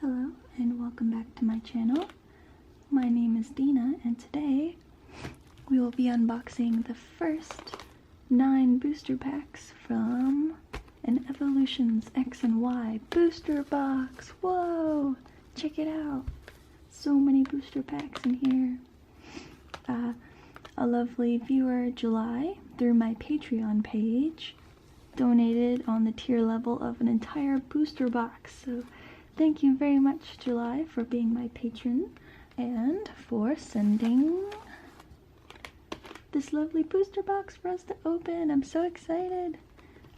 Hello and welcome back to my channel. My name is Dina and today we will be unboxing the first 9 booster packs from an Evolutions X and Y booster box. Whoa! Check it out! So many booster packs in here. A lovely viewer, July, through my Patreon page, donated on the tier level of an entire booster box. So thank you very much, July, for being my patron and for sending this lovely booster box for us to open. I'm so excited.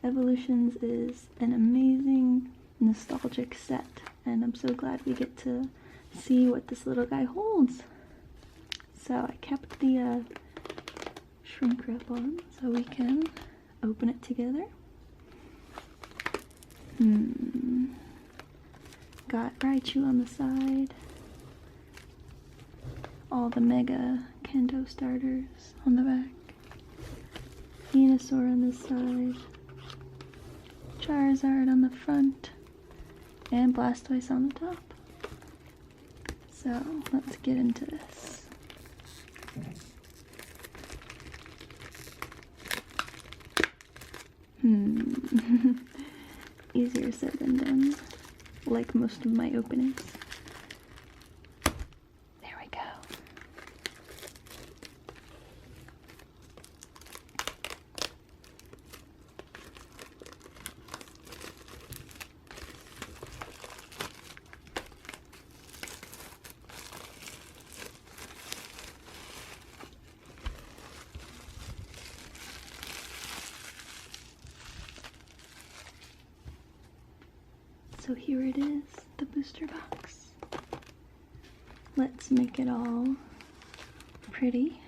Evolutions is an amazing nostalgic set and I'm so glad we get to see what this little guy holds. So I kept the shrink wrap on so we can open it together. Got Raichu on the side, all the Mega Kendo starters on the back, Venusaur on this side, Charizard on the front, and Blastoise on the top. So let's get into this. Easier said than done, like most of my openings. There we go. So here it is, the booster box. Let's make it all pretty.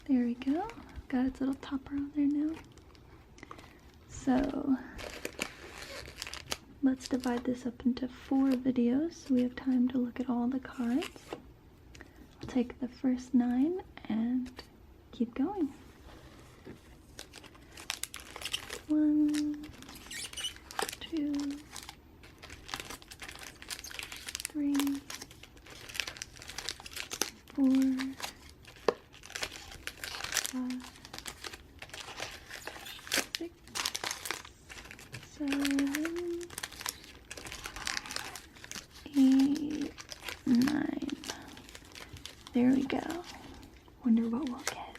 There we go. Got its little topper on there now. So let's divide this up into 4 videos so we have time to look at all the cards. I'll take the first 9 and keep going. 1, 2, 3, 4, 5, 6, 7, 8, 9. There we go. Wonder what we'll get.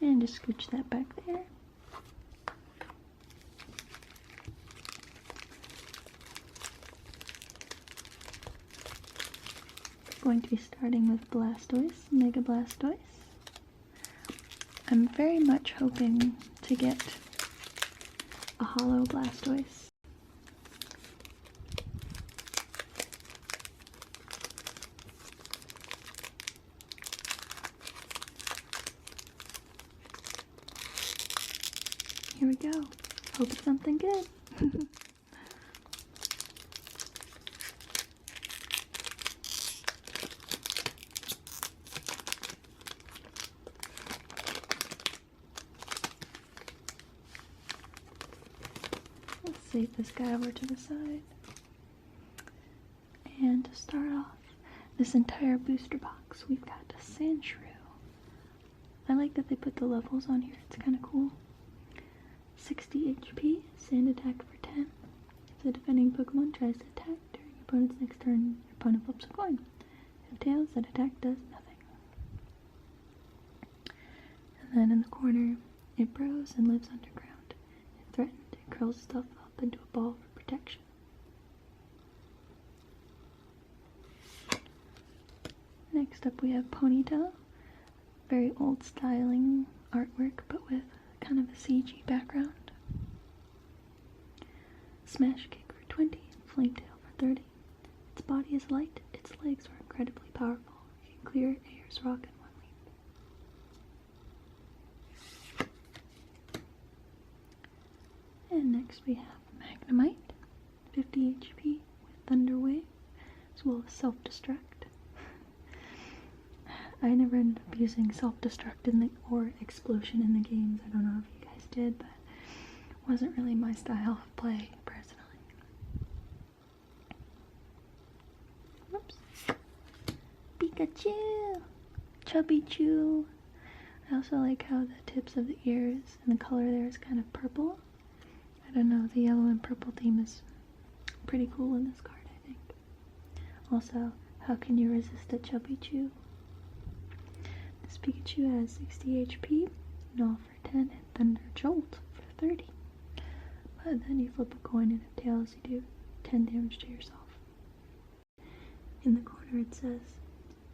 And just scooch that back there. Going to be starting with Blastoise, Mega Blastoise. I'm very much hoping to get a holo Blastoise. Here we go. Hope it's something good. Let's save this guy over to the side. And to start off this entire booster box, we've got a Sandshrew. I like that they put the levels on here. It's kind of cool. 60 HP, Sand attack for 10. If the defending Pokemon tries to attack during your opponent's next turn, your opponent flips a coin. If tails, that attack does nothing. And then in the corner, it burrows and lives underground. If threatened, it curls itself up into a ball for protection. Next up we have Ponyta. Very old styling artwork, but with kind of a CG background. Smash Kick for 20, Flame Tail for 30. Its body is light, its legs are incredibly powerful. You can clear Ayers Rock in 1 leap. And next we have Magnemite, 50 HP with Thunder Wave. as well as self-destruct. I never ended up using self-destruct or explosion in the games. I don't know if you guys did, but it wasn't really my style of play, personally. Whoops. Pikachu! Chubby Chew! I also like how the tips of the ears and the color there is kind of purple. I don't know, the yellow and purple theme is pretty cool in this card, I think. Also, how can you resist a Chubby Chew? This Pikachu has 60 HP, Gnaw for 10, and Thunder Jolt for 30. But then you flip a coin and if tails, you do 10 damage to yourself. In the corner it says,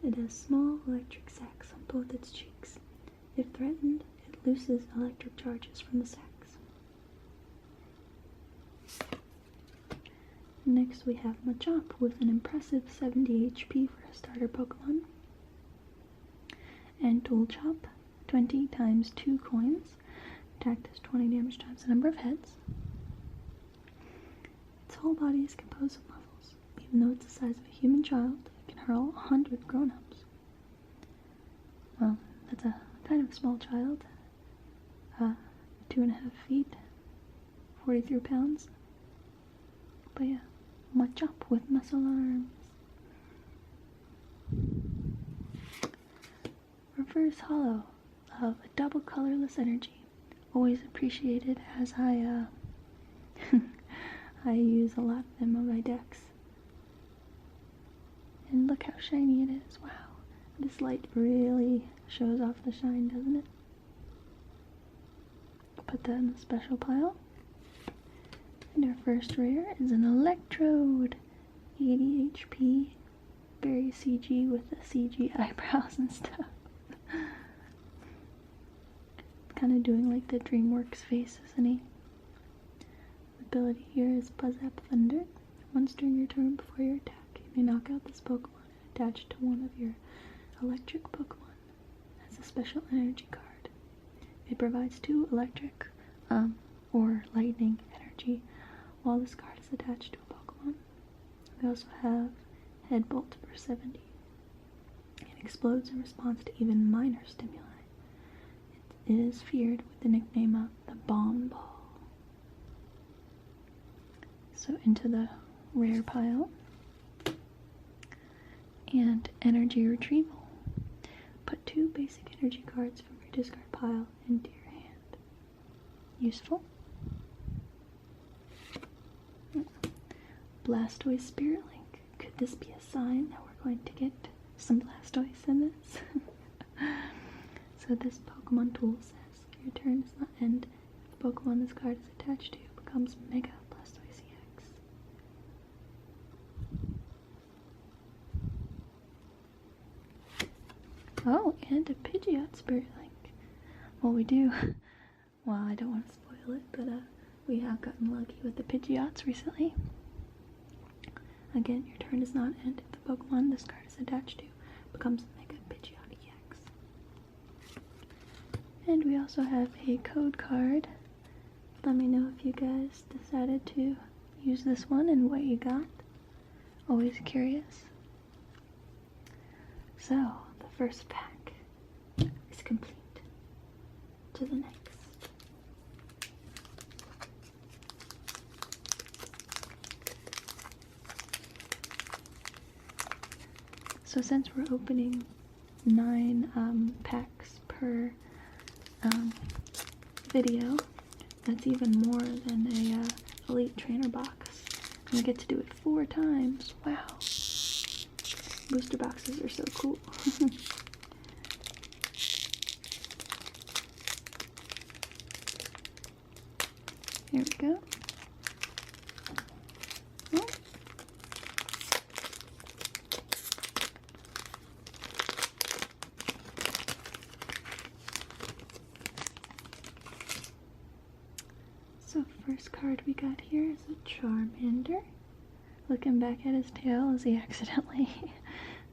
it has small electric sacs on both its cheeks. If threatened, it looses electric charges from the sacs. Next we have Machop with an impressive 70 HP for a starter Pokemon. And Dual Chop, 20 times 2 coins. Attack does 20 damage times the number of heads. Its whole body is composed of muscles. Even though it's the size of a human child, it can hurl 100 grown-ups. Well, that's a kind of a small child. 2.5 feet, 43 pounds. But yeah, Machop with muscle arms. Reverse Hollow of a double colorless energy. Always appreciated as I I use a lot of them on my decks. And look how shiny it is. Wow. This light really shows off the shine, doesn't it? Put that in the special pile. And our first rare is an Electrode. 80 HP. Very CG with the CG eyebrows and stuff. Kind of doing like the DreamWorks face, isn't he? The ability here is Buzz Up Thunder. Once during your turn before your attack, you may knock out this Pokemon and attach it to one of your electric Pokemon as a special energy card. It provides 2 electric or lightning energy while this card is attached to a Pokemon. We also have Headbolt for 70. It explodes in response to even minor stimuli. It is feared with the nickname of the Bomb Ball. So into the rare pile. And energy retrieval. Put 2 basic energy cards from your discard pile into your hand. Useful. Blastoise Spirit Link. Could this be a sign that we're going to get some Blastoise in this? So this Pokemon tool says, your turn does not end if the Pokemon this card is attached to becomes Mega Blastoise EX. Oh, and a Pidgeot Spirit Link. Well, we do. Well, I don't want to spoil it, but we have gotten lucky with the Pidgeots recently. Again, your turn does not end if the Pokemon this card is attached to becomes Mega Pidgeot EX. And we also have a code card. Let me know if you guys decided to use this one and what you got. Always curious. So, the first pack is complete. To the next. So since we're opening 9 packs per video, that's even more than a Elite Trainer box. And we get to do it 4 times. Wow. Booster boxes are so cool. Here we go. Oh. So first card we got here is a Charmander. Looking back at his tail as he accidentally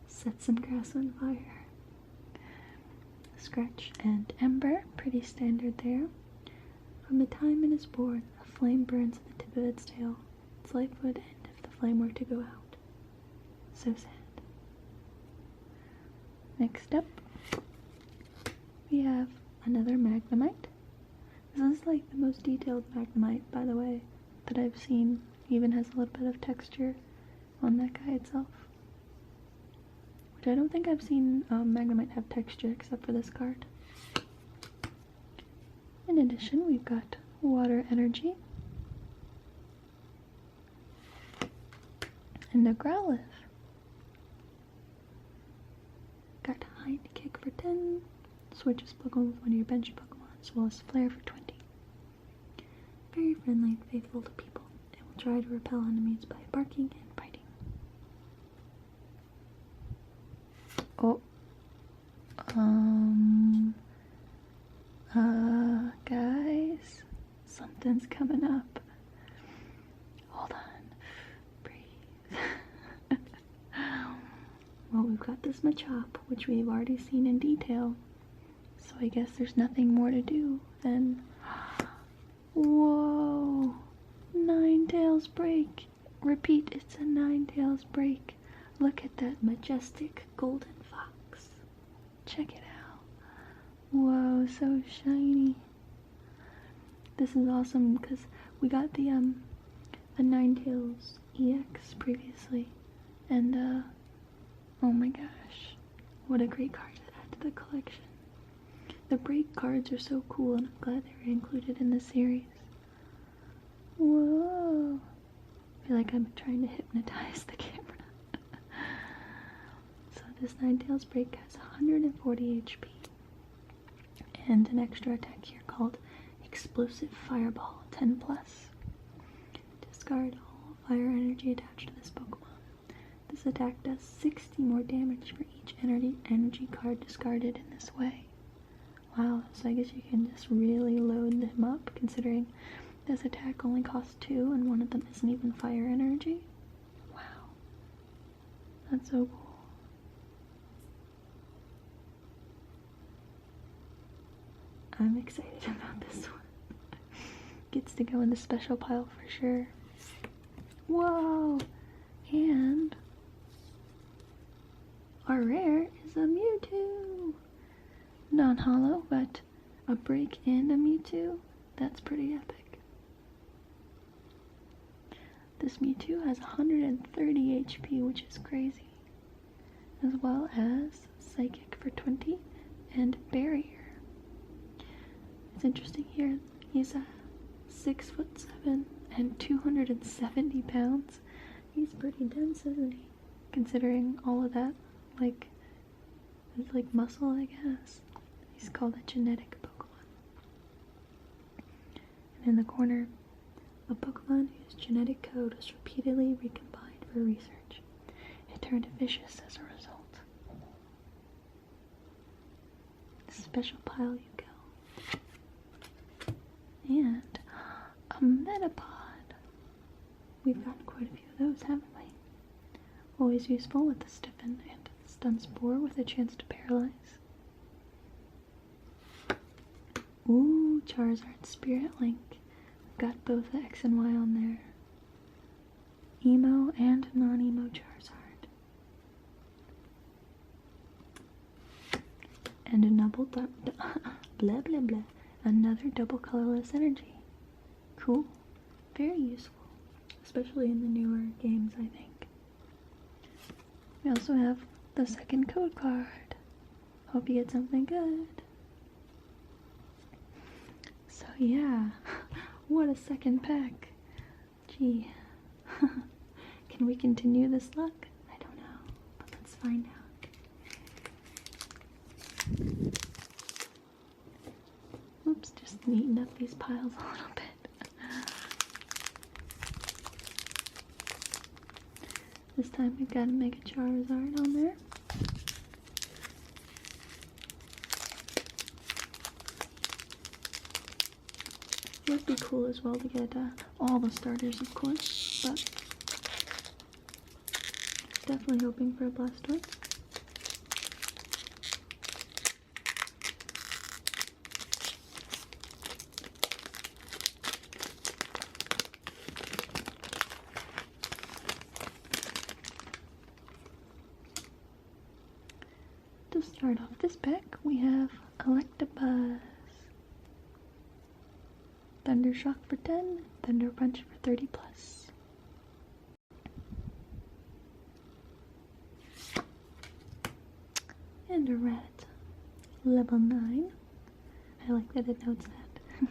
set some grass on fire. Scratch and Ember, pretty standard there. From the time it is born, a flame burns at the tip of its tail. Its life would end if the flame were to go out. So sad. Next up, we have another Magnemite. This is like the most detailed Magnemite, by the way, that I've seen. Even has a little bit of texture on that guy itself. Which I don't think I've seen Magnemite have texture except for this card. In addition, we've got Water Energy and a Growlithe. Got Hind Kick for 10, switches Pokemon with one of your bench Pokemon, as well as Flare for 20. Very friendly and faithful to people. It will try to repel enemies by barking and biting. Oh. Guys, something's coming up. Hold on. Breathe. Well, we've got this Machop, which we've already seen in detail. So I guess there's nothing more to do than... Whoa! Ninetales break. Repeat, it's a Ninetales break. Look at that majestic golden fox. Check it out. Whoa, so shiny. This is awesome because we got the Ninetales EX previously. And oh my gosh. What a great card to add to the collection. The break cards are so cool, and I'm glad they were included in the series. Whoa! I feel like I'm trying to hypnotize the camera. So this Ninetales break has 140 HP. And an extra attack here called Explosive Fireball 10+. Discard all fire energy attached to this Pokemon. This attack does 60 more damage for each energy card discarded in this way. Wow, so I guess you can just really load them up, considering this attack only costs 2 and one of them isn't even fire energy. Wow. That's so cool. I'm excited about this one. Gets to go in the special pile for sure. Whoa! And our rare is a Mewtwo! Non-holo, but a break and a Mewtwo? That's pretty epic. This Mewtwo has 130 HP, which is crazy. As well as Psychic for 20 and Barrier. It's interesting here, he's 6'7" and 270 pounds. He's pretty dense, isn't he? Considering all of that, like, it's like muscle, I guess. He's called a genetic Pokemon. And in the corner, a Pokemon whose genetic code was repeatedly recombined for research. It turned vicious as a result. Special pile you go. And a Metapod. We've gotten quite a few of those, haven't we? Always useful with the Stiffen and Stun Spore with a chance to paralyze. Ooh, Charizard Spirit Link. We've got both the X and Y on there. Emo and non-emo Charizard. And a blah blah blah. Another double colorless energy. Cool. Very useful. Especially in the newer games, I think. We also have the second code card. Hope you get something good. So yeah, what a second pack. Gee. Can we continue this luck? I don't know, but let's find out. Oops, just neaten up these piles a little bit. This time we've got to make a Charizard on there. Would be cool as well to get all the starters, of course, but definitely hoping for a Blastoise. to start off this pack, we have Electabuzz, Thunder Shock for 10, Thunder Punch for 30 plus. And a rat, level 9. I like that it notes that.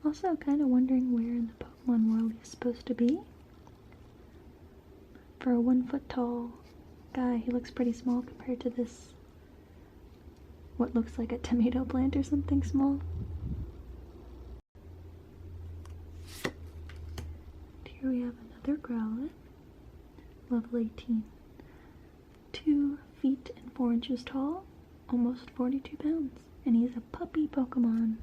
Also, kind of wondering where in the Pokemon world he's supposed to be. For a 1 foot tall guy, he looks pretty small compared to this, what looks like a tomato plant or something small. And here we have another Growlithe, level 18. 2 feet and 4 inches tall, almost 42 pounds, and he's a puppy Pokemon.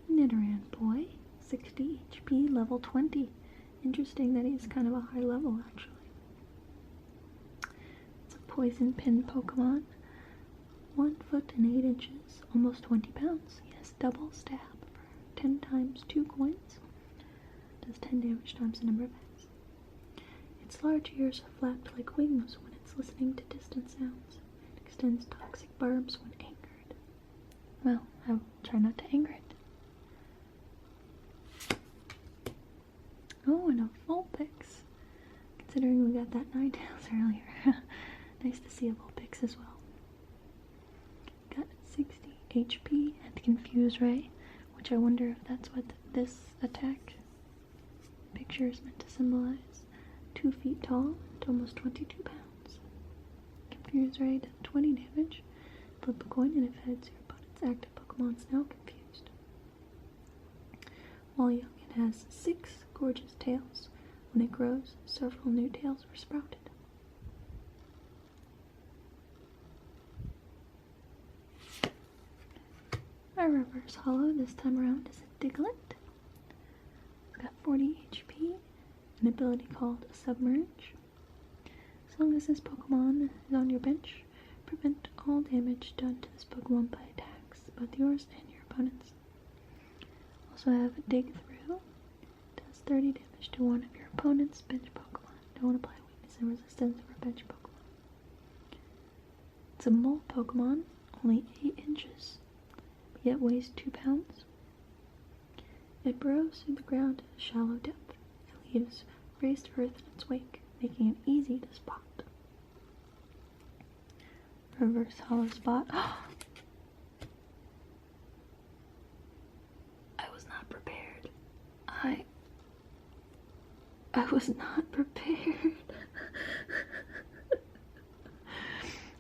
Nidoran boy, 60 HP, level 20. Interesting that he's kind of a high level, actually. It's a poison pin Pokemon, 1 foot and 8 inches, almost 20 pounds. He has double stab for 10 times 2 coins. Does 10 damage times the number of hits. Its large ears are flapped like wings when it's listening to distant sounds. It extends toxic barbs when angered. Well, I will try not to anger it. Oh, and a Vulpix. Considering we got that Ninetales earlier. Nice to see a Vulpix as well. Got 60 HP and Confuse Ray, which I wonder if that's what this attack picture is meant to symbolize. 2 feet tall and almost 22 pounds. Confuse Ray does 20 damage. Flip a coin and if heads, your opponent's active Pokemon is now confused. While young, it has 6 gorgeous tails. When it grows, several new tails were sprouted. Our reverse holo this time around is a Diglett. It's got 40 HP, an ability called Submerge. As long as this Pokemon is on your bench, prevent all damage done to this Pokemon by attacks, both yours and your opponent's. Also have a Dig Through. Does 30 damage to one of your opponent's bench Pokemon. Don't apply weakness and resistance for bench Pokemon. It's a mole Pokemon, only 8 inches, but yet weighs 2 pounds. It burrows through the ground at a shallow depth and leaves raised earth in its wake, making it easy to spot. Reverse holo spot. I was not prepared. I was not prepared.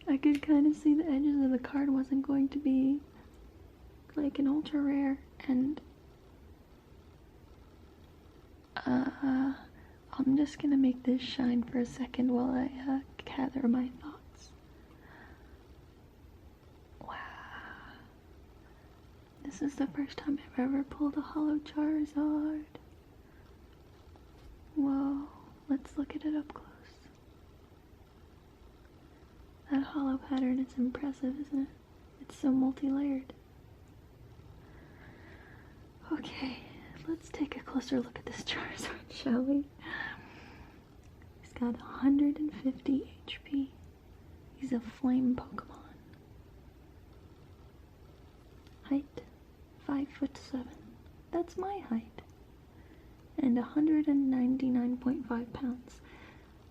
I could kind of see the edges of the card wasn't going to be like an ultra rare, and I'm just gonna make this shine for a second while I gather my thoughts. Wow. This is the first time I've ever pulled a holo Charizard. Whoa, let's look at it up close. That holo pattern is impressive, isn't it? It's so multi-layered. Okay, let's take a closer look at this Charizard, shall we? He's got 150 HP. He's a flame Pokemon. Height, 5'7". That's my height. And 199.5 pounds.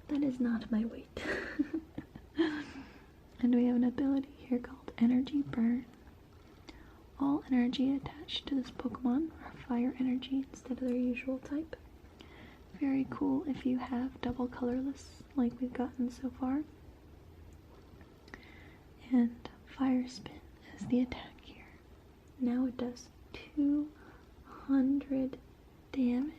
That is not my weight. And we have an ability here called Energy Burn. All energy attached to this Pokemon are fire energy instead of their usual type. Very cool if you have double colorless like we've gotten so far. And Fire Spin is the attack here. Now it does 200 damage.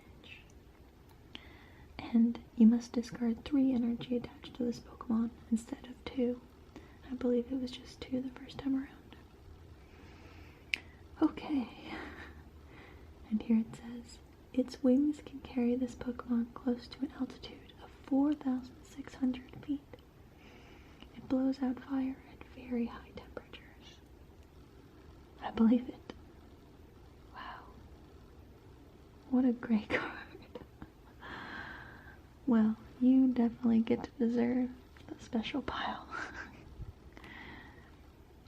And you must discard 3 energy attached to this Pokemon instead of 2. I believe it was just 2 the first time around. Okay. And here it says, its wings can carry this Pokemon close to an altitude of 4,600 feet. It blows out fire at very high temperatures. I believe it. Wow. What a great card. Well, You definitely get to deserve the special pile.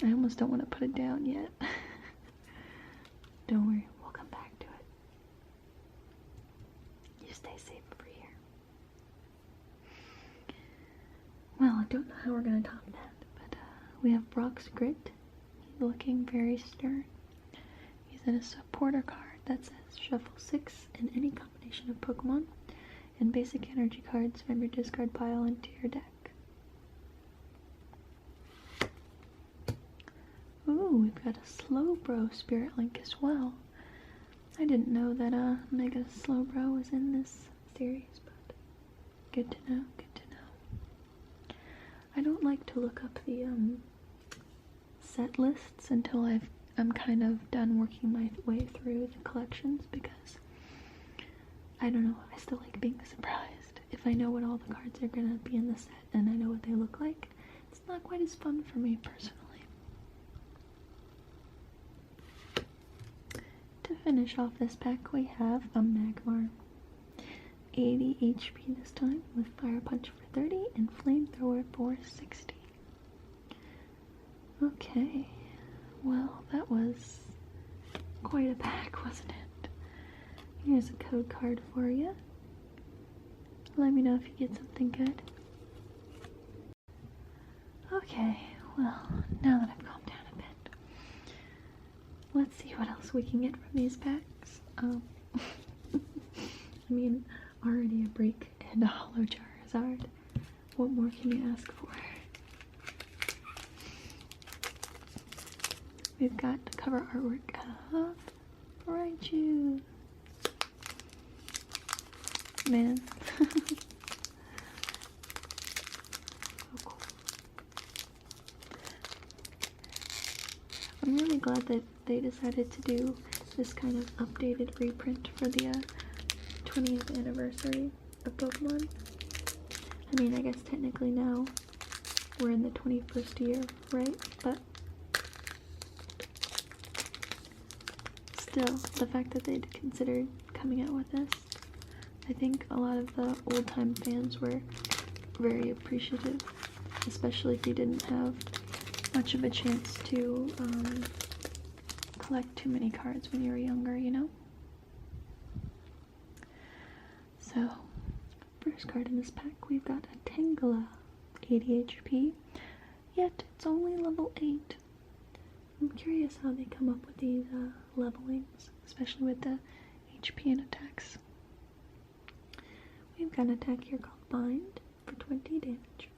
I almost don't want to put it down yet. Don't worry, we'll come back to it. You stay safe over here. Well, I don't know how we're going to top that, but we have Brock's Grit. He's looking very stern. He's in a supporter card that says shuffle 6 in any combination of Pokemon and basic energy cards from your discard pile into your deck. Ooh, we've got a Slowbro Spirit Link as well. I didn't know that Mega Slowbro was in this series, but good to know, good to know. I don't like to look up the set lists until I'm kind of done working my way through the collections, because I don't know, I still like being surprised. If I know what all the cards are gonna be in the set and I know what they look like, it's not quite as fun for me personally. To finish off this pack, we have a Magmar. 80 HP this time, with Fire Punch for 30 and Flamethrower for 60. Okay, well, that was quite a pack, wasn't it? Here's a code card for you. Let me know if you get something good. Okay, well, now that I've calmed down a bit, let's see what else we can get from these packs. I mean, already a break and a holo Charizard. What more can you ask for? We've got the cover artwork of Raichu. Man. So cool. I'm really glad that they decided to do this kind of updated reprint for the 20th anniversary of Pokemon. I mean, I guess technically now we're in the 21st year, right? But still, the fact that they considered coming out with this, I think a lot of the old-time fans were very appreciative, especially if you didn't have much of a chance to collect too many cards when you were younger, you know? So, first card in this pack, we've got a Tangela, 80 HP, yet it's only level 8. I'm curious how they come up with these levelings, especially with the HP and attacks. We've got an attack here called Bind for 20 damage.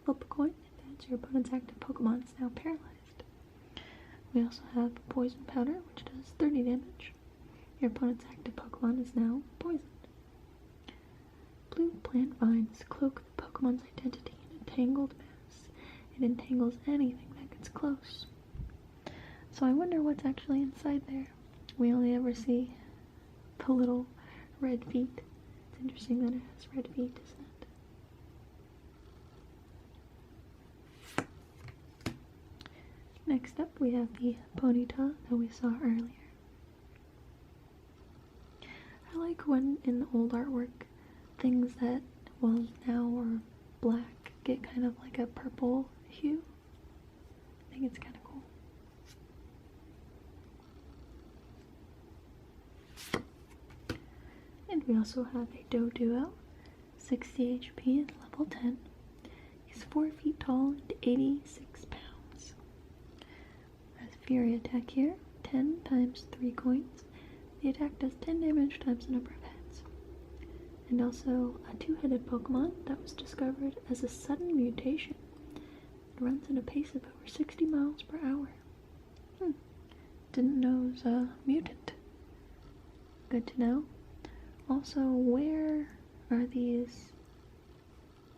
Flip a coin, adds your opponent's active Pokemon is now paralyzed. We also have Poison Powder, which does 30 damage. Your opponent's active Pokemon is now poisoned. Blue Plant Vines cloak the Pokemon's identity in a tangled mass. It entangles anything that gets close. So I wonder what's actually inside there. We only ever see the little red feet. It's interesting that it has red feet, isn't it? Next up, we have the Ponyta that we saw earlier. I like when in the old artwork, things that, well, now are black get kind of like a purple hue. I think it's kind of cool. And we also have a Doduo, 60 HP and level 10. He's 4 feet tall and 86 pounds. Has Fury attack here, 10 times 3 coins. The attack does 10 damage times the number of heads. And also a 2-headed Pokemon that was discovered as a sudden mutation. It runs at a pace of over 60 miles per hour. Didn't know it was a mutant. Good to know. Also, where are these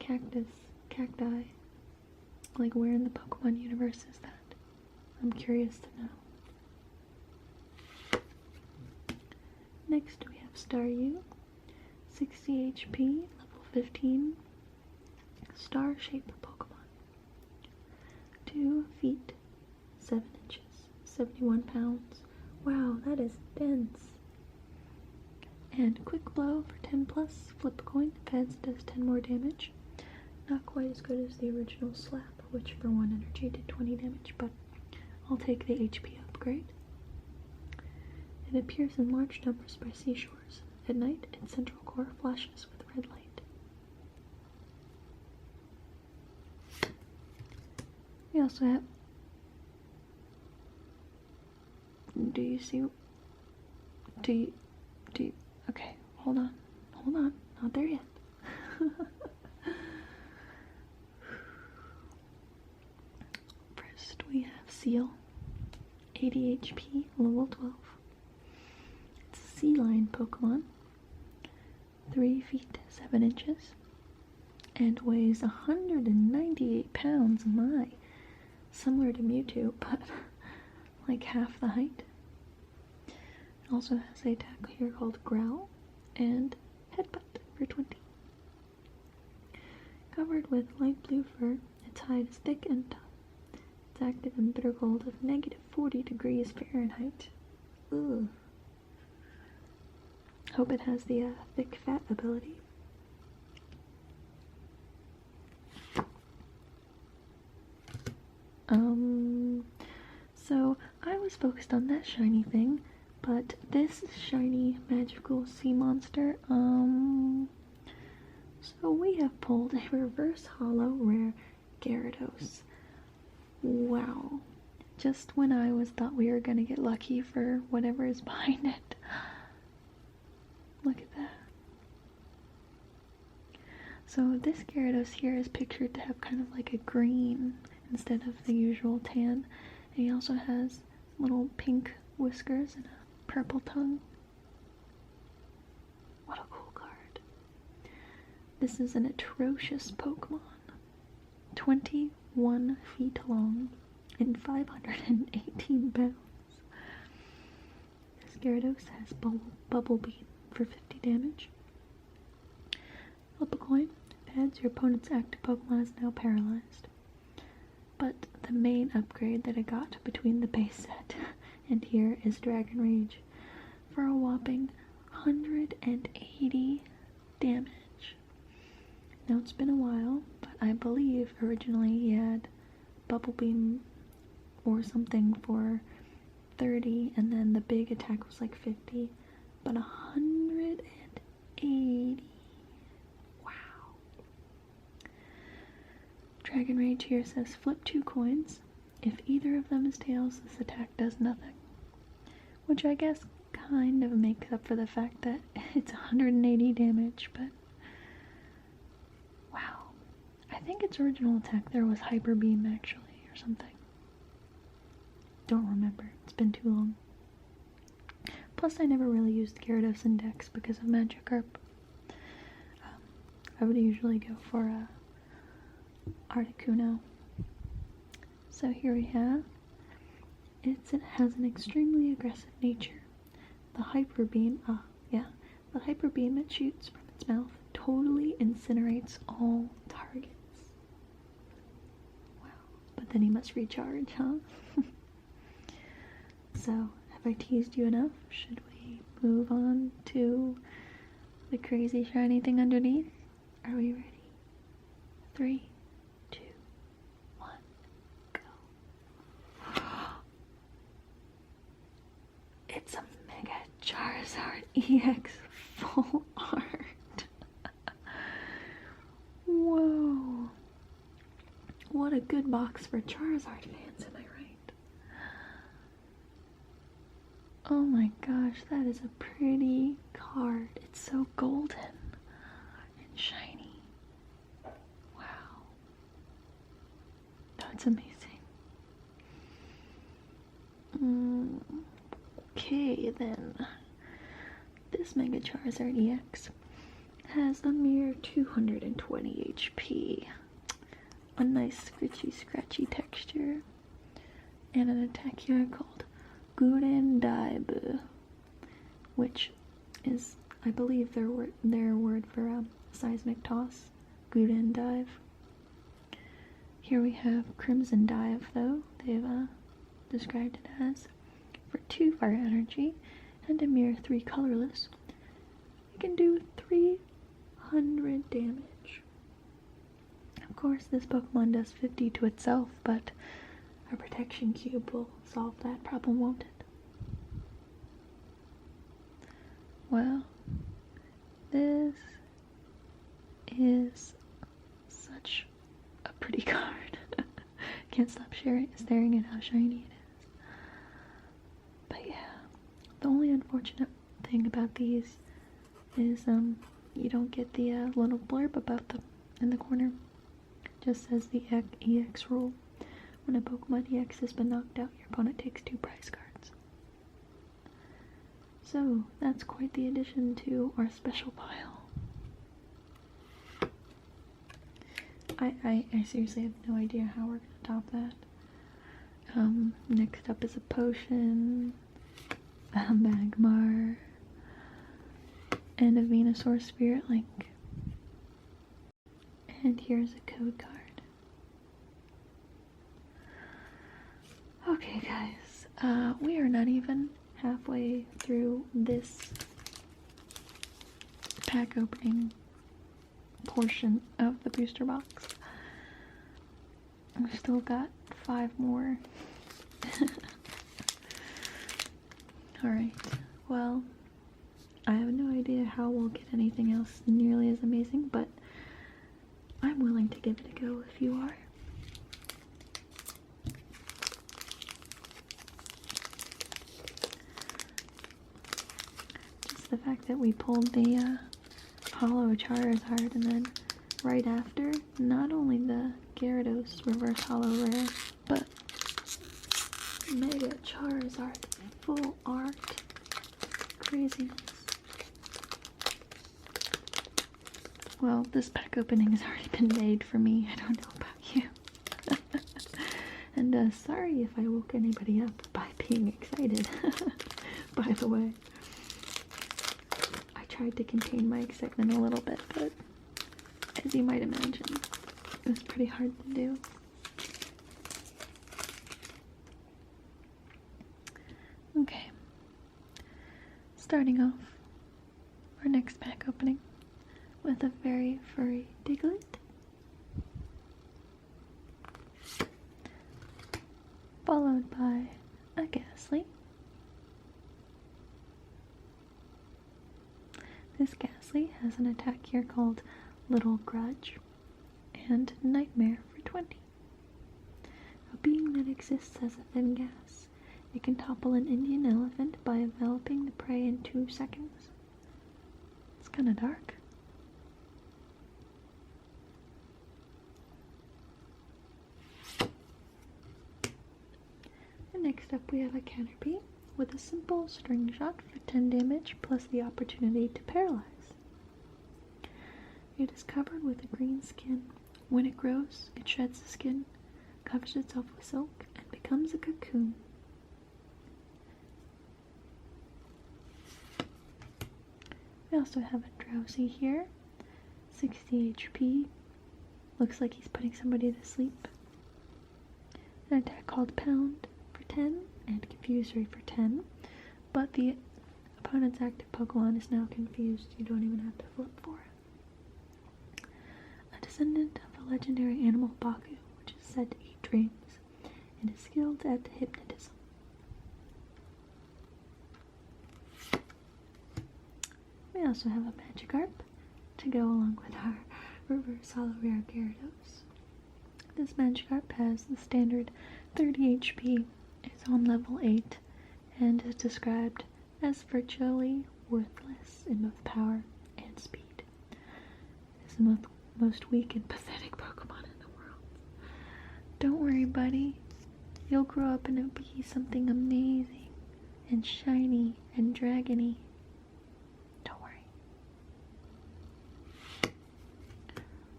cacti? Like, where in the Pokemon universe is that? I'm curious to know. Next, we have Staryu, 60 HP, level 15, star-shaped Pokemon. 2 feet, 7 inches, 71 pounds. Wow, that is dense. And quick blow for 10 plus, flip a coin, if heads does 10 more damage. Not quite as good as the original slap, which for 1 energy did 20 damage, but I'll take the HP upgrade. It appears in large numbers by seashores. At night, its central core flashes with red light. We also have... Do you see... Okay, hold on, not there yet. First we have Seal, 80 HP, level 12. It's a sea lion Pokemon, 3 feet 7 inches, and weighs 198 pounds, my. Similar to Mewtwo, but like half the height. It also has a tag here called Growl and Headbutt for 20. Covered with light blue fur, its hide is thick and tough. It's active in bitter cold of -40 degrees Fahrenheit. Ugh. Hope it has the thick fat ability. So I was focused on that shiny thing, but this shiny magical sea monster, so we have pulled a reverse holo rare Gyarados. Wow. Just when I thought we were gonna get lucky for whatever is behind it. Look at that. So this Gyarados here is pictured to have kind of like a green instead of the usual tan. And he also has little pink whiskers and a purple tongue. What a cool card. This is an atrocious Pokemon. 21 feet long and 518 pounds. This Gyarados has Bubble Beam for 50 damage. Flip a coin. If heads, your opponent's active Pokemon is now paralyzed. But the main upgrade that I got between the base set and here is Dragon Rage for a whopping 180 damage. Now it's been a while, but I believe originally he had Bubble Beam or something for 30, and then the big attack was like 50, but 180. Dragon Rage here says flip 2 coins. If either of them is tails, this attack does nothing. Which I guess kind of makes up for the fact that it's 180 damage, but wow. I think its original attack there was Hyper Beam actually, or something. Don't remember, it's been too long. Plus I never really used Gyarados in Dex because of Magikarp. I would usually go for a Articuno. So here we have, it has an extremely aggressive nature. The Hyper Beam, the Hyper Beam it shoots from its mouth totally incinerates all targets. Wow, but then he must recharge, huh? So, have I teased you enough? Should we move on to the crazy shiny thing underneath? Are we ready? 3, 2, 1, go. It's a Mega Charizard EX full art. Whoa. What a good box for Charizard fans, am I right? Oh my gosh, that is a pretty card. It's so golden and shiny. Wow. That's amazing. Okay, then. This Mega Charizard EX has a mere 220 HP. A nice scratchy texture. And an attack here called Dinabinachama, which is, I believe, their word for seismic toss. Guden Dive. Here we have Crimson Dive, though they've described it as, for 2 fire energy and a mere 3 colorless. course, this Pokemon does 50 to itself, but a protection cube will solve that problem, won't it? Well, this is such a pretty card. Can't stop staring at how shiny it is. But yeah, the only unfortunate thing about these is you don't get the little blurb about them in the corner. It just says the EX rule. When a Pokemon EX has been knocked out, your opponent takes 2 prize cards. So that's quite the addition to our special pile. I seriously have no idea how we're gonna top that. Next up is a potion, a Magmar, and a Venusaur Spirit Link. And here's a code card. Okay guys, we are not even halfway through this pack opening portion of the booster box. We've still got 5 more. Alright, well, I have no idea how we'll get anything else nearly as amazing, but I'm willing to give it a go if you are. Just the fact that we pulled the Hollow Charizard and then right after, not only the Gyarados Reverse Hollow Rare, but Mega Charizard Full Art. Craziness. Well, this pack opening has already been made for me. I don't know about you. And sorry if I woke anybody up by being excited. By the way, I tried to contain my excitement a little bit, but as you might imagine, it was pretty hard to do. Okay, starting off our next pack opening with a very furry Diglett, followed by a Ghastly. This Ghastly has an attack here called Little Grudge and Nightmare for 20. A being that exists as a thin gas. It can topple an Indian elephant by enveloping the prey in 2 seconds. It's kind of dark. And next up we have a Caterpie with a simple string shot for 10 damage plus the opportunity to paralyze. It is covered with a green skin. When it grows, it sheds the skin, covers itself with silk, and becomes a cocoon. We also have a Drowsy here, 60 HP. Looks like he's putting somebody to sleep. An attack called Pound for 10 and Confusory for 10, but the opponent's active Pokemon is now confused. You don't even have to flip for it. A descendant of a legendary animal, Baku, which is said to eat dreams and is skilled at hypnotism. We also have a Magikarp to go along with our Reverse Hollow Rare Gyarados. This Magikarp has the standard 30 HP, is on level 8, and is described as virtually worthless in both power and speed. It is the most weak and pathetic Pokemon in the world. Don't worry, buddy. You'll grow up and it'll be something amazing and shiny and dragony. Don't worry.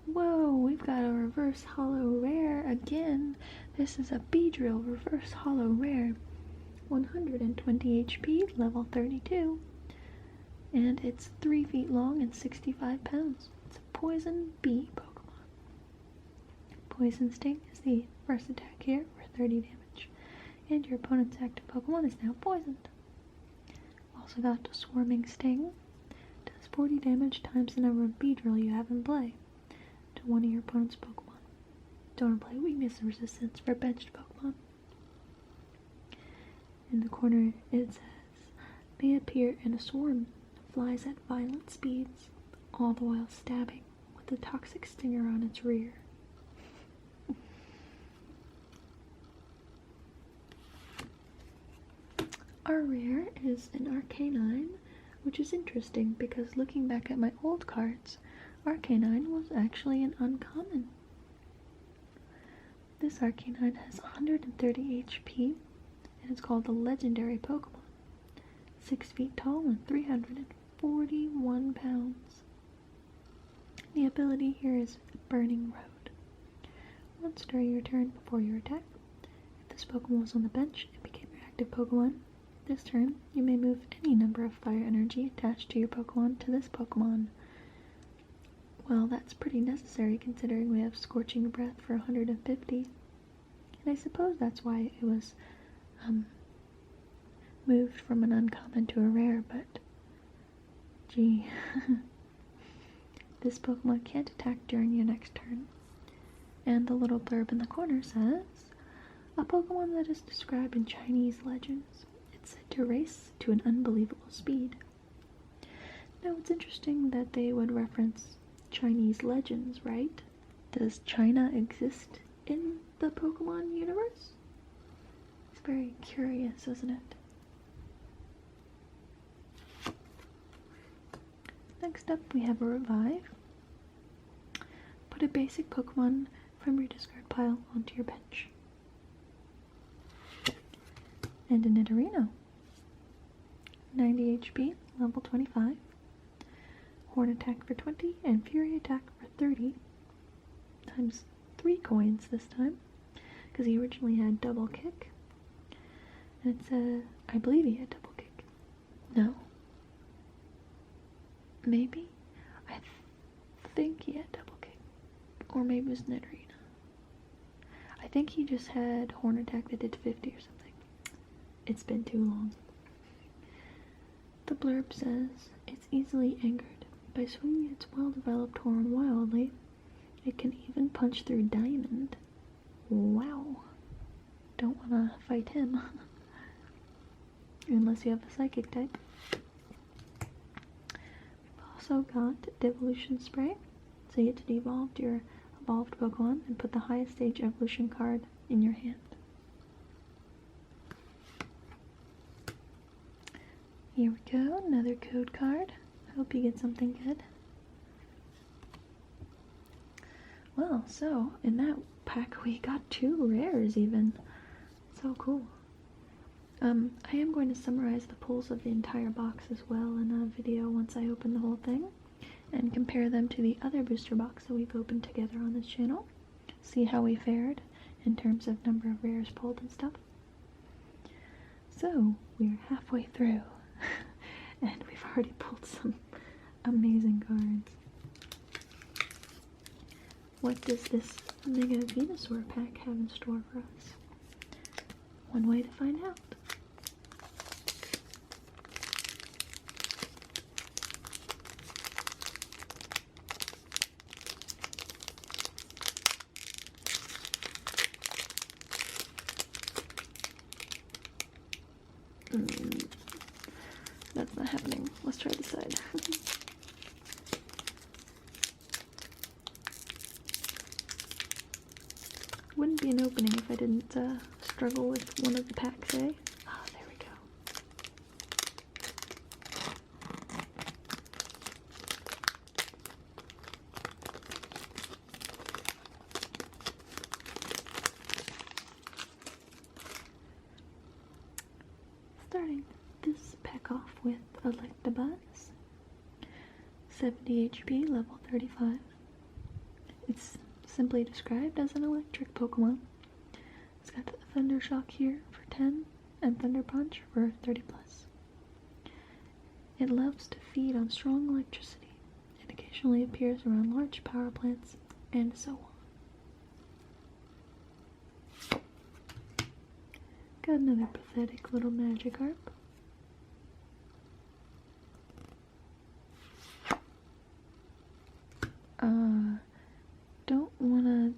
Whoa, we've got a Reverse Hollow Rare again. This is a Beedrill Reverse Hollow Rare. 120 HP, level 32. And it's 3 feet long and 65 pounds. It's a Poison Bee Pokemon. Poison Sting is the first attack here for 30 damage. And your opponent's active Pokemon is now poisoned. Also got Swarming Sting. Does 40 damage times the number of Beedrill you have in play to one of your opponent's Pokemon. Don't apply weakness and resistance for benched Pokemon. In the corner it says, may appear in a swarm, flies at violent speeds, all the while stabbing with a toxic stinger on its rear. Our rare is an Arcanine, which is interesting because looking back at my old cards, Arcanine was actually an uncommon. This Arcanine has 130 HP and it's called a legendary Pokemon. 6 feet tall and 341 pounds. The ability here is Burning Road. Once during your turn before your attack, if this Pokemon was on the bench and became your active Pokemon, this turn you may move any number of fire energy attached to your Pokemon to this Pokemon. Well, that's pretty necessary considering we have Scorching Breath for 150. And I suppose that's why it was moved from an uncommon to a rare, but gee. This Pokemon can't attack during your next turn. And the little blurb in the corner says, a Pokemon that is described in Chinese legends. It's said to race to an unbelievable speed. Now it's interesting that they would reference Chinese legends, right? Does China exist in the Pokemon universe? It's very curious, isn't it? Next up we have a Revive. Put a basic Pokemon from your discard pile onto your bench. And a Nidorino. 90 HP, level 25. Horn attack for 20 and Fury attack for 30. Times 3 coins this time, because he originally had double kick. And it's I believe he had double kick. No. Maybe? I think he had double kick. Or maybe it was Nidorino. I think he just had horn attack that did 50 or something. It's been too long. The blurb says, it's easily angered. By swinging its well-developed horn wildly, it can even punch through diamond. Wow. Don't want to fight him. Unless you have a psychic type. We've also got Devolution Spray. So you get to devolve your evolved Pokemon and put the highest stage evolution card in your hand. Here we go, another code card. I hope you get something good. Well, so in that pack we got 2 rares even. So cool. I am going to summarize the pulls of the entire box as well in a video once I open the whole thing, and compare them to the other booster box that we've opened together on this channel. See how we fared in terms of number of rares pulled and stuff. So, we're halfway through, and we've already pulled some amazing cards. What does this Mega Venusaur pack have in store for us? One way to find out. That's not happening. Let's try this side. Wouldn't be an opening if I didn't struggle with one of the packs, eh? Ah, there we go. Starting this pack off with Electabuzz. 70 HP, level 35. It's simply described as an electric Pokemon. It's got Thunder Shock here for 10 and Thunder Punch for 30 plus. It loves to feed on strong electricity. It occasionally appears around large power plants and so on. Got another pathetic little Magikarp. Don't want to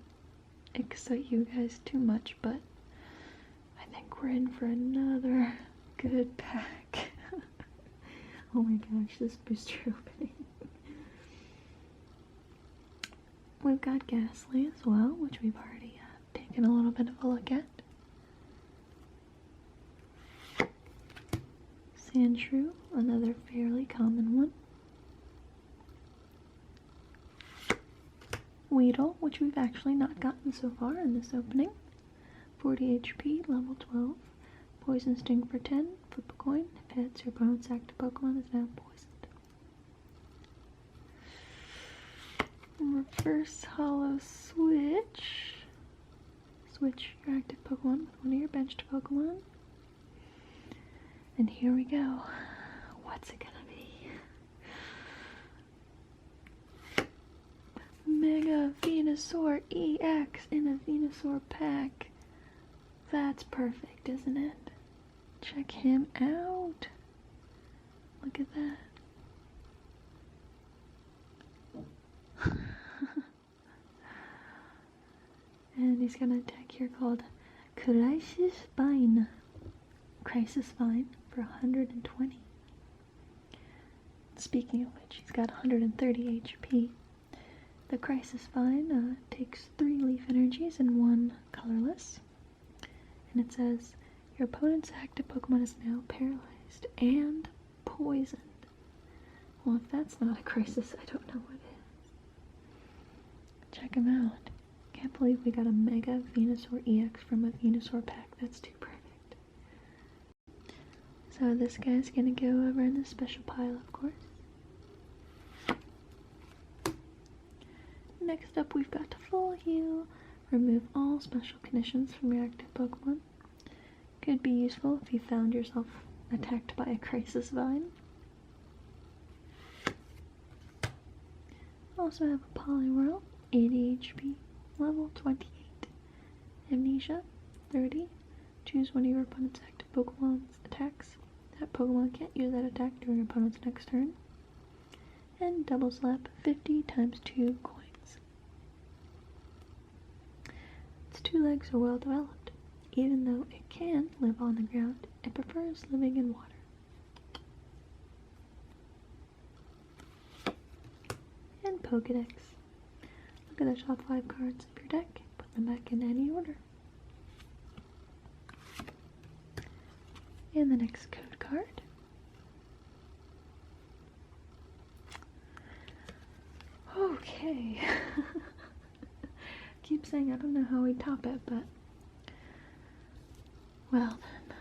excite you guys too much, but I think we're in for another good pack. Oh my gosh, this booster opening. We've got Ghastly as well, which we've already taken a little bit of a look at. Sandshrew, another fairly common one. Weedle, which we've actually not gotten so far in this opening. 40 HP, level 12. Poison Sting for 10. Flip a coin. If it hits, your opponent's active Pokemon is now poisoned. Reverse Hollow Switch. Switch your active Pokemon with one of your benched Pokemon. And here we go. What's it gonna be? Mega Venusaur EX in a Venusaur pack. That's perfect, isn't it? Check him out. Look at that. And he's got an attack here called Crisis Vine. Crisis Vine for 120. Speaking of which, he's got 130 HP. The Crisis Vine takes 3 leaf energies and 1 colorless. And it says, your opponent's active Pokemon is now paralyzed and poisoned. Well, if that's not a crisis, I don't know what is. Check him out. Can't believe we got a Mega Venusaur EX from a Venusaur pack. That's too perfect. So this guy's gonna go over in the special pile, of course. Next up, we've got Full Heal. Remove all special conditions from your active Pokemon. Could be useful if you found yourself attacked by a Crisis Vine. Also have a Poliwhirl, 80 HP, level 28. Amnesia, 30. Choose one of your opponent's active Pokemon's attacks. That Pokemon can't use that attack during your opponent's next turn. And Double Slap, 50 times 2 coins. Its 2 legs are well developed. Even though it can live on the ground, it prefers living in water. And Pokedex. Look at the top 5 cards of your deck. Put them back in any order. And the next code card. Okay. Keep saying I don't know how we top it, but well then,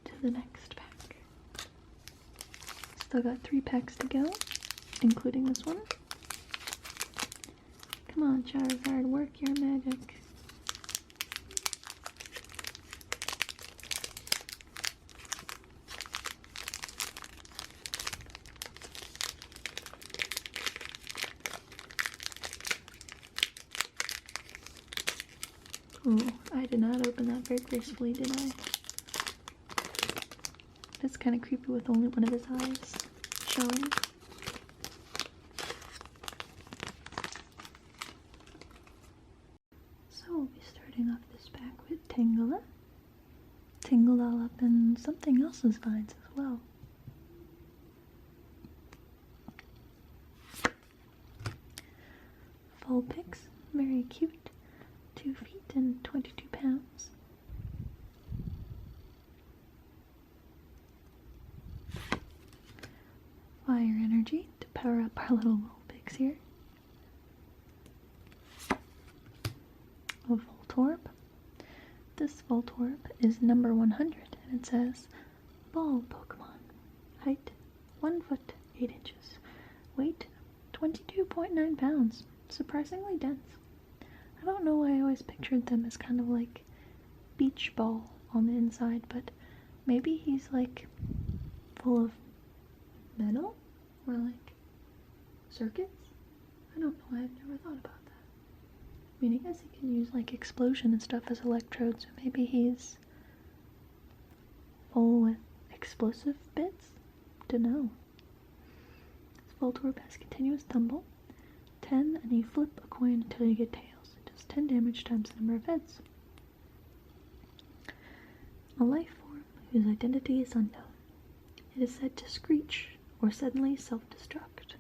to the next pack. Still got 3 packs to go, including this one. Come on, Charizard, work your magic. Oh, I did not open that very gracefully, did I? It's kind of creepy with only one of his eyes showing. So we'll be starting off this pack with Tangela. Tingled all up in something else's vines as well. Vulpix, very cute. 2 feet and 22 pounds. Fire energy to power up our little Vulpix here. A Voltorb. This Voltorb is number 100 and it says Ball Pokemon. Height 1 foot 8 inches. Weight 22.9 pounds. Surprisingly dense. I don't know why I always pictured them as kind of like beach ball on the inside, but maybe he's like full of metal or like circuits? I don't know, I've never thought about that. I mean, I guess he can use like explosion and stuff as electrodes, so maybe he's full with explosive bits? Dunno. This Voltorb has continuous tumble. 10 and you flip a coin until you get tails. It does 10 damage times the number of heads. A life form whose identity is unknown. It is said to screech or suddenly self-destruct.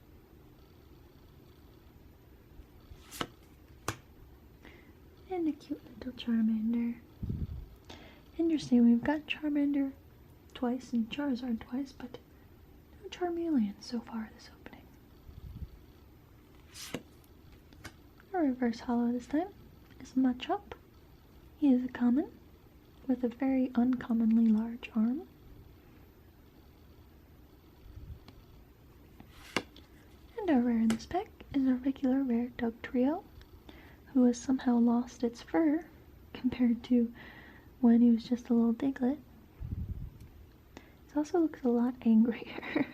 And a cute little Charmander. Interesting, we've got Charmander twice and Charizard twice, but no Charmeleon so far this opening. A reverse holo this time is Machop. He is a common with a very uncommonly large arm. And our rare in this pack is a regular rare Dugtrio, who has somehow lost its fur compared to when he was just a little Diglett. It also looks a lot angrier.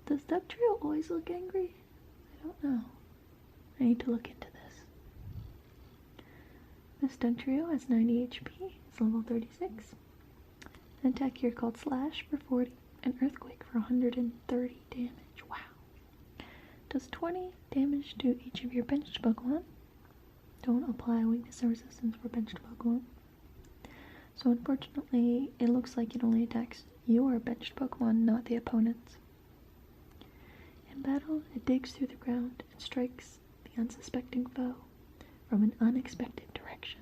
Does Dugtrio always look angry? I don't know. I need to look into this. This Dugtrio has 90 HP, it's level 36. An attack here called Slash for 40, and Earthquake for 130 damage. Wow. Does 20 damage to each of your benched Pokemon. Don't apply weakness or resistance for benched Pokemon. So unfortunately, it looks like it only attacks your benched Pokemon, not the opponent's. In battle, it digs through the ground and strikes the unsuspecting foe from an unexpected direction.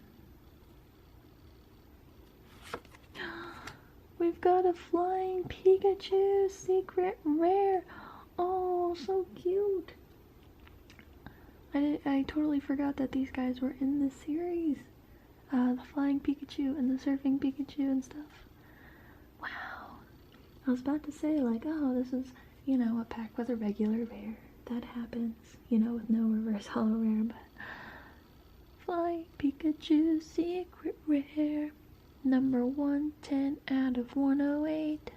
We've got a flying Pikachu secret rare. Oh, so cute. I totally forgot that these guys were in this series. The flying Pikachu and the surfing Pikachu and stuff. Wow. I was about to say, like, oh, this is, you know, a pack with a regular rare. That happens, you know, with no reverse holo rare, but flying Pikachu secret rare. Number 110 out of 108.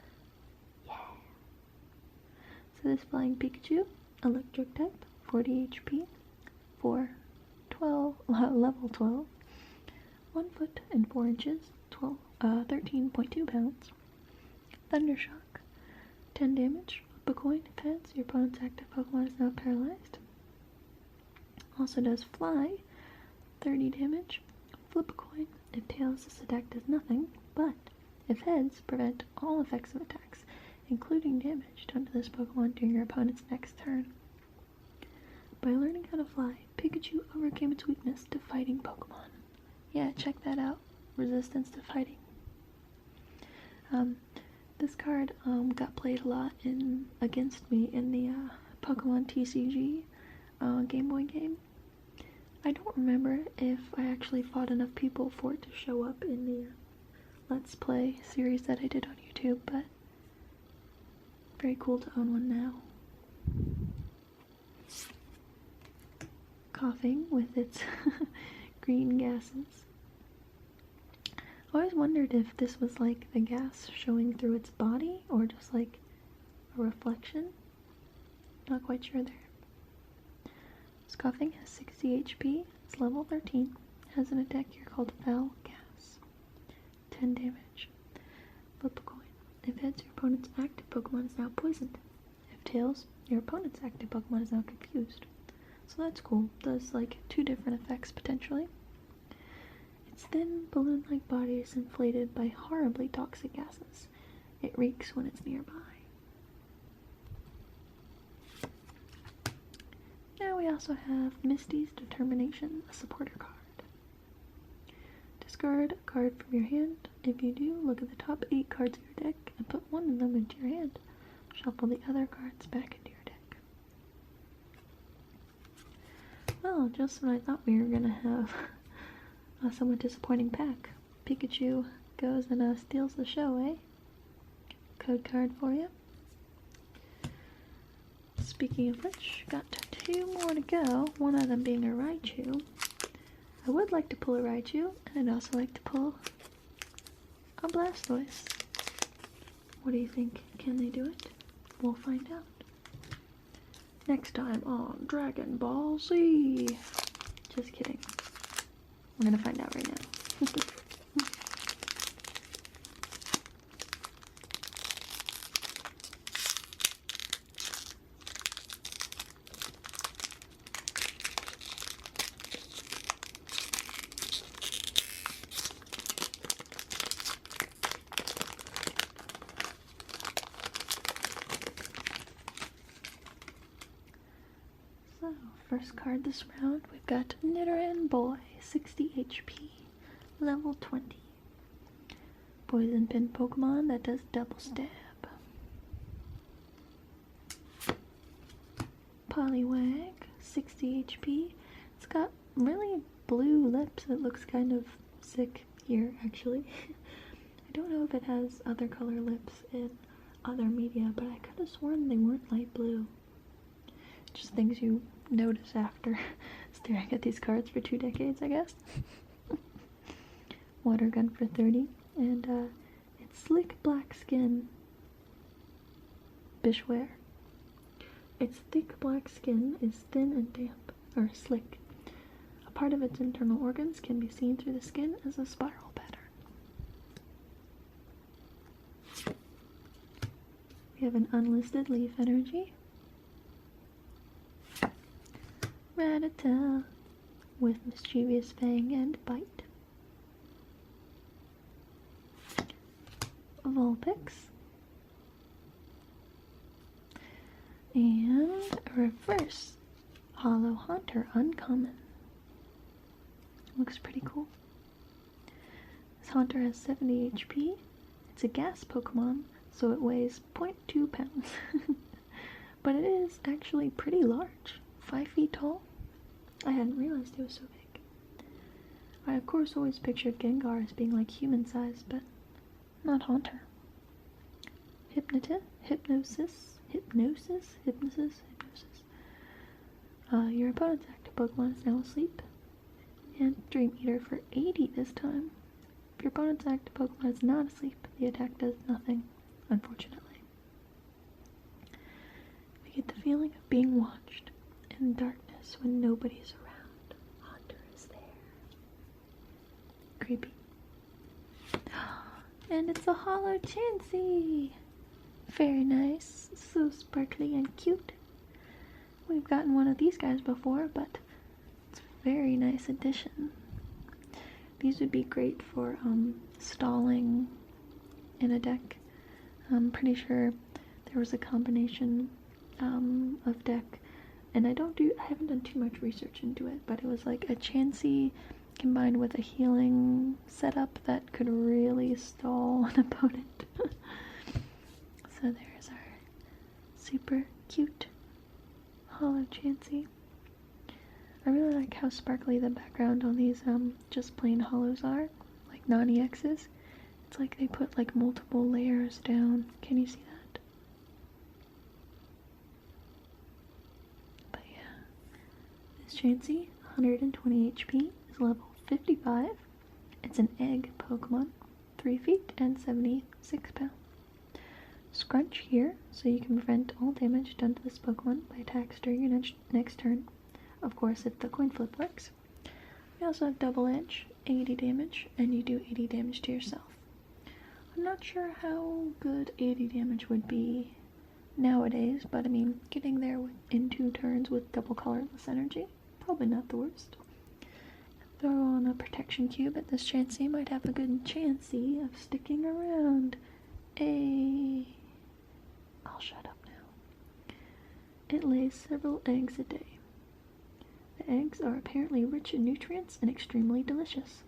Yeah. So this flying Pikachu, electric type, 40 HP, level 12, 1 foot and 4 inches, 13.2 pounds. Thundershock, 10 damage. Flip a coin if heads, your opponent's active Pokemon is now paralyzed. Also does fly, 30 damage. Flip a coin if tails, this attack does nothing, but if heads, prevent all effects of attacks, including damage done to this Pokemon during your opponent's next turn. By learning how to fly, Pikachu overcame its weakness to fighting Pokemon. Yeah, check that out. Resistance to fighting. This card got played a lot against me in the Pokemon TCG Game Boy game. I don't remember if I actually fought enough people for it to show up in the Let's Play series that I did on YouTube, but very cool to own one now. Coughing with its green gases. I always wondered if this was like the gas showing through its body or just like a reflection. Not quite sure there. Coughing has 60 HP, it's level 13, has an attack here called Foul Gas. 10 damage. Flip a coin. If heads, your opponent's active Pokemon is now poisoned. If tails, your opponent's active Pokemon is now confused. So that's cool. Does like 2 different effects potentially. Its thin, balloon-like body is inflated by horribly toxic gases. It reeks when it's nearby. Now we also have Misty's Determination, a supporter card. Discard a card from your hand. If you do, look at the top 8 cards of your deck and put 1 of them into your hand. Shuffle the other cards back into your deck. Well, just when I thought we were gonna have a somewhat disappointing pack, Pikachu goes and steals the show, eh? Code card for you. Speaking of which, got 2 more to go, one of them being a Raichu. I would like to pull a Raichu, and I'd also like to pull a Blastoise. What do you think? Can they do it? We'll find out. Next time on Dragon Ball Z. Just kidding. We're gonna find out right now. So, first card this round, we've got Nidoran Boy, 60 HP, level 20. Poison Pin Pokemon that does double stab. Poliwag, 60 HP. It's got really blue lips. It looks kind of sick here, actually. I don't know if it has other color lips in other media, but I could have sworn they weren't light blue. Just things you notice after staring at these cards for 2 decades, I guess. Water Gun for 30, and it's Slick Black Skin. Bishware. Its thick black skin is thin and damp, or slick. A part of its internal organs can be seen through the skin as a spiral pattern. We have an unlisted leaf energy. Rattata with Mischievous Fang and Bite. Vulpix. And a reverse Hollow Haunter uncommon. Looks pretty cool. This Haunter has 70 HP. It's a gas Pokemon, so it weighs 0.2 pounds. But it is actually pretty large. 5 feet tall. I hadn't realized it was so big. I of course always pictured Gengar as being like human sized, but not Haunter. Hypnosis. Your opponent's active Pokemon is now asleep. And Dream Eater for 80 this time. If your opponent's active Pokemon is not asleep, the attack does nothing, unfortunately. We get the feeling of being watched in darkness when nobody's around. Haunter is there. Creepy. And it's a Hollow Chansey! Very nice. So sparkly and cute. We've gotten one of these guys before, but it's a very nice addition. These would be great for stalling in a deck. I'm pretty sure there was a combination of deck, and I haven't done too much research into it, but it was like a Chansey combined with a healing setup that could really stall an opponent. So there's our super cute Hollow Chansey. I really like how sparkly the background on these just plain hollows are, like non-EXs. It's like they put like multiple layers down. Can you see that? But yeah, this Chansey, 120 HP, is level 55. It's an egg Pokemon, 3 feet and 76 pounds. Scrunch here, so you can prevent all damage done to this Pokemon by attacks during your next turn. Of course, if the coin flip works. We also have Double Edge, 80 damage, and you do 80 damage to yourself. I'm not sure how good 80 damage would be nowadays, but I mean, getting there in 2 turns with double colorless energy, probably not the worst. Throw on a protection cube at this Chansey, might have a good chancey of sticking around. I'll shut up now. It lays several eggs a day. The eggs are apparently rich in nutrients and extremely delicious.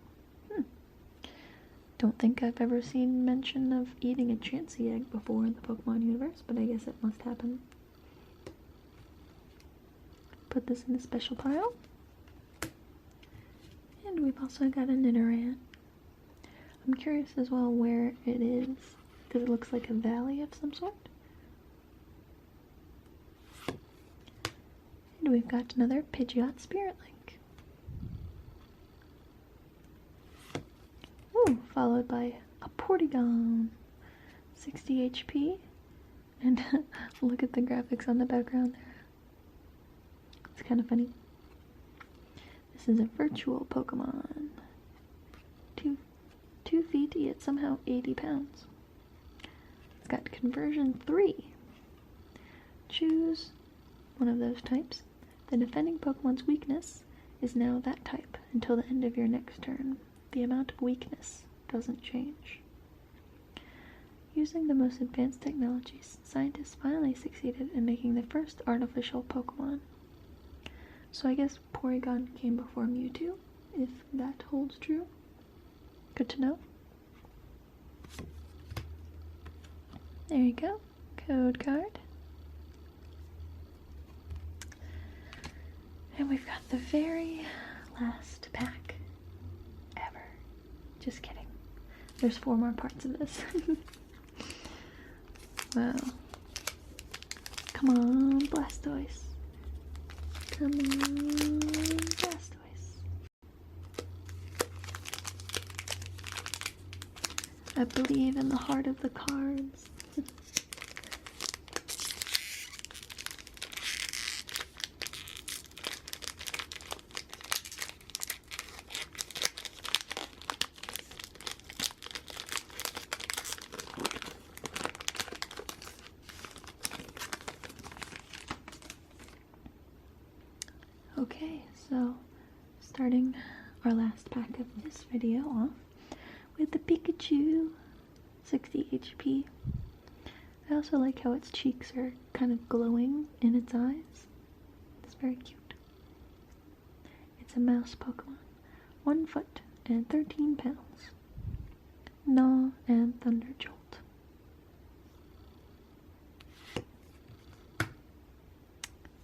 Don't think I've ever seen mention of eating a Chansey egg before in the Pokemon universe, but I guess it must happen. Put this in a special pile. And we've also got a Nidoran. I'm curious as well where it is, because it looks like a valley of some sort. And we've got another Pidgeot Spirit Link. Ooh, followed by a Porygon, 60 HP. And look at the graphics on the background there. It's kind of funny. This is a virtual Pokemon. 2 feet, yet somehow 80 pounds. It's got conversion 3. Choose one of those types. The defending Pokemon's weakness is now that type until the end of your next turn. The amount of weakness doesn't change. Using the most advanced technologies, scientists finally succeeded in making the first artificial Pokemon. So I guess Porygon came before Mewtwo, if that holds true. Good to know. There you go. Code card. And we've got the very last pack ever. Just kidding. There's 4 more parts of this. Wow. Come on, Blastoise. Come on, Blastoise. I believe in the heart of the cards. Okay, so starting our last pack of this video off with the Pikachu, 60 HP. I also like how its cheeks are kind of glowing in its eyes. It's very cute. It's a mouse Pokemon, 1 foot and 13 pounds. Gnaw and Thunder Jolt.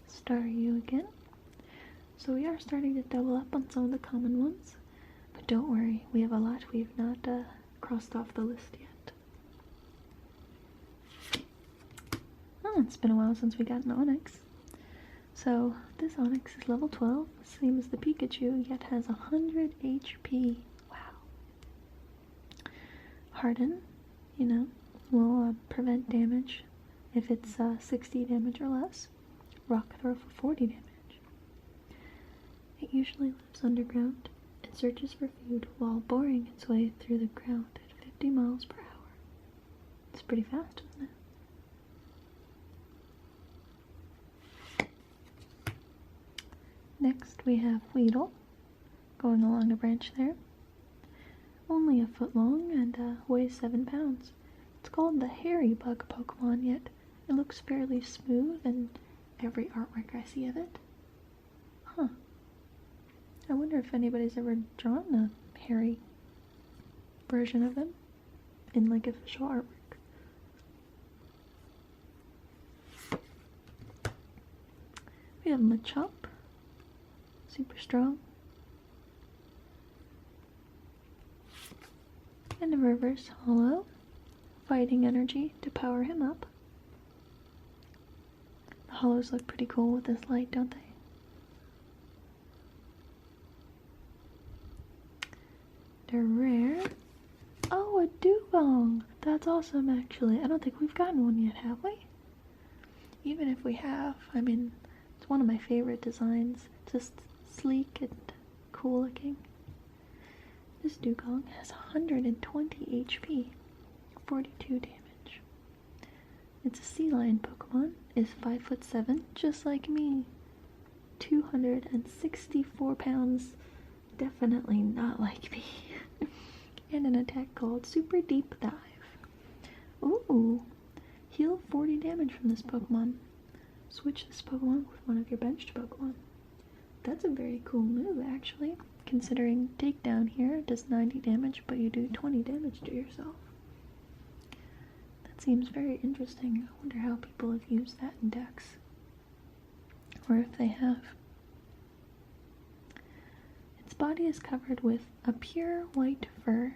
Staryu again. So we are starting to double up on some of the common ones, but don't worry, we have a lot we've not crossed off the list yet. Oh, it's been a while since we got an Onix. So this Onix is level 12, same as the Pikachu, yet has 100 HP. Wow. Harden, you know, will prevent damage if it's 60 damage or less. Rock Throw for 40 damage. It usually lives underground and searches for food while boring its way through the ground at 50 miles per hour. It's pretty fast, isn't it? Next we have Weedle, going along a branch there. Only a foot long and weighs 7 pounds. It's called the Hairy Bug Pokemon, yet it looks fairly smooth in every artwork I see of it. Huh. I wonder if anybody's ever drawn a hairy version of him in like official artwork. We have Machop, super strong. And a reverse holo, fighting energy to power him up. The holos look pretty cool with this light, don't they? They're rare. Oh, a dugong! That's awesome, actually. I don't think we've gotten one yet, have we? Even if we have, I mean, it's one of my favorite designs. Just sleek and cool looking. This dugong has 120 HP, 42 damage. It's a sea lion Pokemon, is 5'7", just like me. 264 pounds, definitely not like me. And an attack called Super Deep Dive. Ooh, heal 40 damage from this Pokemon. Switch this Pokemon with one of your benched Pokemon. That's a very cool move, actually, considering Takedown here does 90 damage, but you do 20 damage to yourself. That seems very interesting. I wonder how people have used that in decks. Or if they have. Its body is covered with a pure white fur.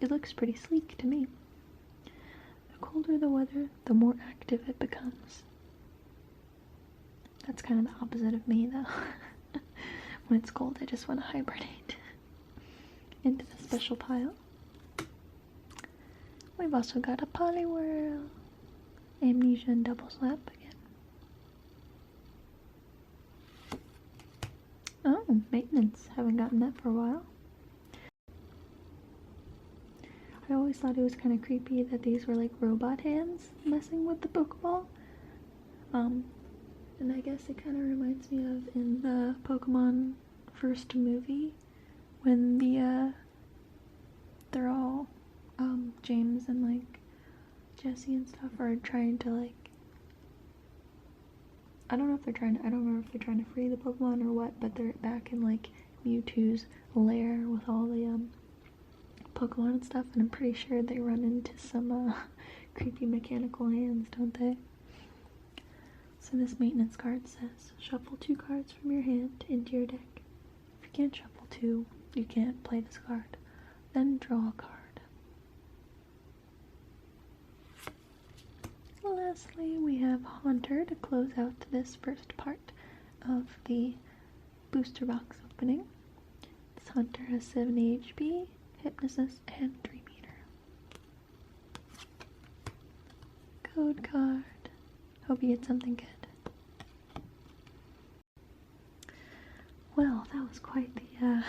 It looks pretty sleek to me. The colder the weather, the more active it becomes. That's kind of the opposite of me, though. When it's cold, I just want to hibernate into the special pile. We've also got a Poliwhirl, Amnesia, and Double Slap again. Oh, maintenance. Haven't gotten that for a while. I always thought it was kind of creepy that these were like robot hands messing with the Pokeball. And I guess it kind of reminds me of in the Pokemon first movie when they're all, James and like Jesse and stuff are trying to like I don't know if they're trying to, I don't remember if they're trying to free the Pokemon or what, but they're back in like Mewtwo's lair with all the Pokemon and stuff, and I'm pretty sure they run into some creepy mechanical hands, don't they? So this maintenance card says, shuffle 2 cards from your hand into your deck. If you can't shuffle 2, you can't play this card. Then draw a card. Lastly, we have Haunter to close out this first part of the booster box opening. This Haunter has 70 HP, Hypnosis, and 3 meter. Code card. Hope you get something good. Well, that was quite the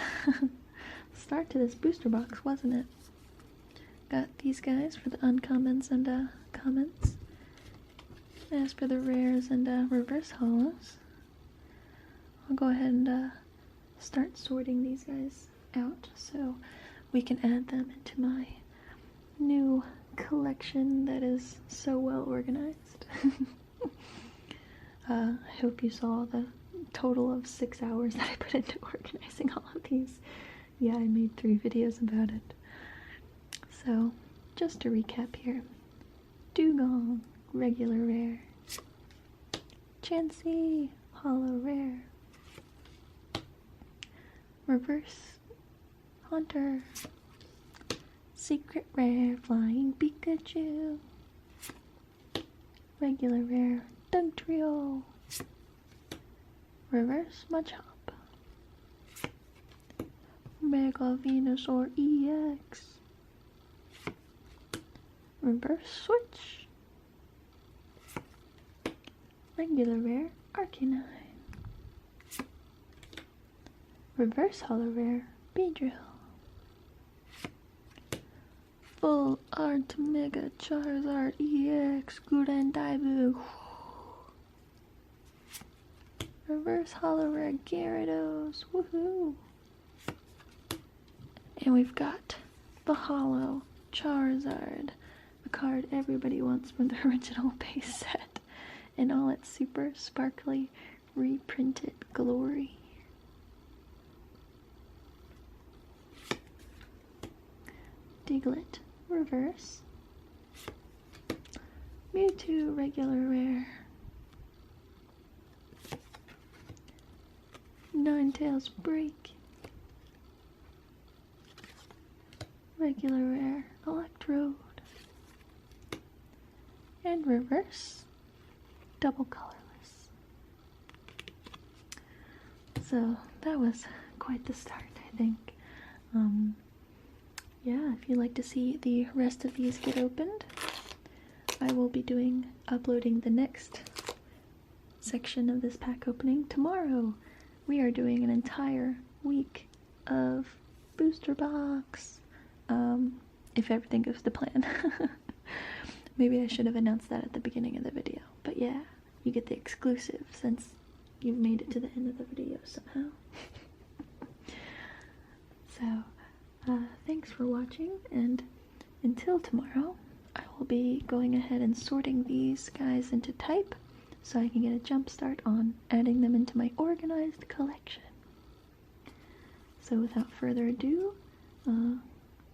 start to this booster box, wasn't it? Got these guys for the uncommons and commons. As for the rares and reverse holos, I'll go ahead and start sorting these guys out so we can add them into my new collection that is so well organized. I hope you saw the total of 6 hours that I put into organizing all of these. Yeah, I made 3 videos about it. So, just to recap here. Dugong, regular rare. Chansey, holo rare. Reverse Haunter. Secret rare, flying Pikachu. Regular rare, Dugtrio. Reverse Machop. Mega Venusaur EX. Reverse Switch. Regular rare, Arcanine. Reverse holo rare, Beedrill. Full Art Mega Charizard EX, Gudandaibu. Reverse holo rare, Gyarados. Woohoo! And we've got the holo Charizard, the card everybody wants from the original base set, in all its super sparkly reprinted glory. Diglett, reverse. Mewtwo, regular rare. Ninetales, break. Regular rare, Electrode. And reverse, double colorless. So that was quite the start, I think. Yeah, if you'd like to see the rest of these get opened, I will be uploading the next section of this pack opening tomorrow. We are doing an entire week of booster box, if everything goes to plan. Maybe I should have announced that at the beginning of the video, but yeah, you get the exclusive since you've made it to the end of the video somehow. So, thanks for watching, and until tomorrow, I will be going ahead and sorting these guys into type so I can get a jump start on adding them into my organized collection. So without further ado,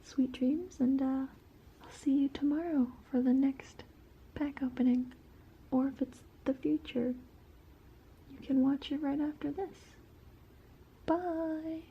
sweet dreams, and I'll see you tomorrow for the next pack opening. Or if it's the future, you can watch it right after this. Bye!